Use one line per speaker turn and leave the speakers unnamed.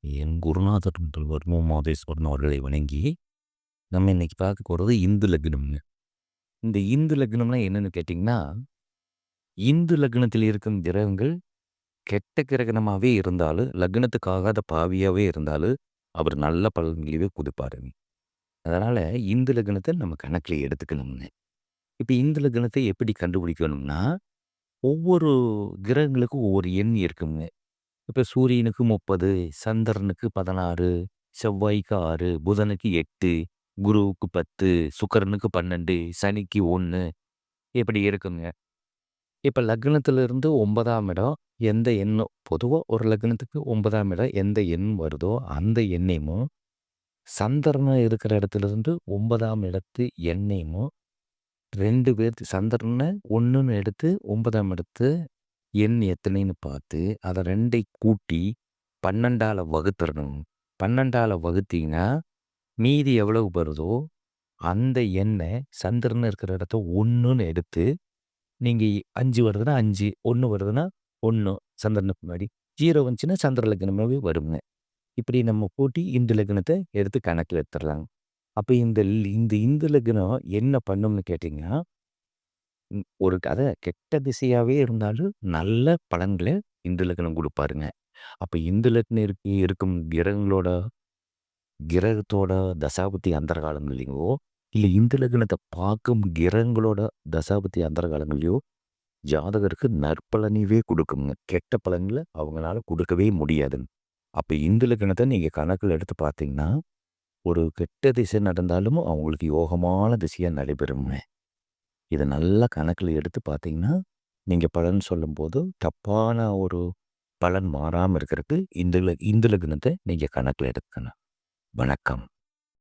என் குருநாதர் வர்ம மாதேஸ்வரன் அவர்களை வணங்கி, நம்ம இன்னைக்கு பார்க்க போறது இந்து லக்னம்ங்க. இந்த இந்து லக்னம்னா என்னன்னு கேட்டிங்கன்னா, இந்து லக்னத்தில் இருக்கும் கிரகங்கள் கெட்ட கிரகணமாவே இருந்தாலும், லக்னத்துக்கு ஆகாத பாவியாவே இருந்தாலும், அவர் நல்ல பலன்களையே குடுப்பாருங்க. அதனால இந்து லக்னத்த நம்ம கணக்குல எடுத்துக்கணும்ங்க. இப்ப இந்து லக்னத்தை எப்படி கண்டுபிடிக்கணும்னா, ஒவ்வொரு கிரகங்களுக்கும் ஒவ்வொரு எண் இருக்குங்க. இப்ப சூரியனுக்கு 30, சந்திரனுக்கு 16, செவ்வாய்க்கு 6, புதனுக்கு 8, குருவுக்கு 10, சுக்கிரனுக்கு 12, சனிக்கு 1 இப்படி இருக்குங்க. இப்ப லக்னத்திலிருந்து 9ஆம் இடம் எந்த எண்ணோ பொதுவா ஒரு லக்னத்துக்கு 9ஆம் இடம் எந்த எண் வருதோ அந்த எண்ணையும், சந்திரன் இருக்கிற இடத்திலிருந்து 9ஆம் இடத்து எண்ணையும் 2 பேர்த்து சந்திரன 1ன்னு எடுத்து 9ஆம் இடத்து எண் எத்தனைன்னு பார்த்து, அத 2ஐ கூட்டி 12ஆல வகுத்துறணும். 12ஆல வகுத்தீங்கன்னா, மீதி எவ்வளவு வருதோ, அந்த எண்ண சந்திரன் இருக்கிற இடத்த 1ன்னு எடுத்து, நீங்க 5 வருதுன்னா 5, 1 வருதுன்னா 1 சந்திரனுக்கு முன்னாடி. 0 வந்துச்சுன்னா சந்திர லக்னமாவே வருங்க. இப்படி நம்ம கூட்டி இந்து லக்னத்த எடுத்து கணக்குல எடுத்துறலாங்க. அப்ப இந்த இந்து லக்னம் என்ன பண்ணும்னு கேட்டீங்கன்னா, ஒரு கெட்ட திசையாவே இருந்தாலும் நல்ல பலன்கள இந்து லக்னம் குடுப்பாருங்க. அப்ப இந்து லக்னம் இருக்கும் கிரகத்தோட தசாபுத்தி அந்தரகாலங்கள்லயோ, இல்ல இந்து லக்னத்த பார்க்கும் கிரகங்களோட தசாபுத்தி அந்தரகாலங்கள்லயோ, ஜாதகருக்கு நற்பலனையவே குடுக்குங்க. கெட்ட பலன்கள அவங்களால குடுக்கவே முடியாதுங்க. அப்ப இந்து லக்னத்த நீங்க கணக்குல எடுத்து பார்த்தீங்கன்னா, ஒரு கெட்ட திசை நடந்தாலும் அவங்களுக்கு யோகமான திசையா நடைபெறுங்க. இத நல்லா கணக்குல எடுத்து பார்த்தீங்கன்னா, நீங்க பலன் சொல்லும்போது தப்பான ஒரு பலன் மாறாம இருக்கறதுக்கு இந்து லக்னத்த நீங்க கணக்குல எடுக்கணும். வணக்கம்.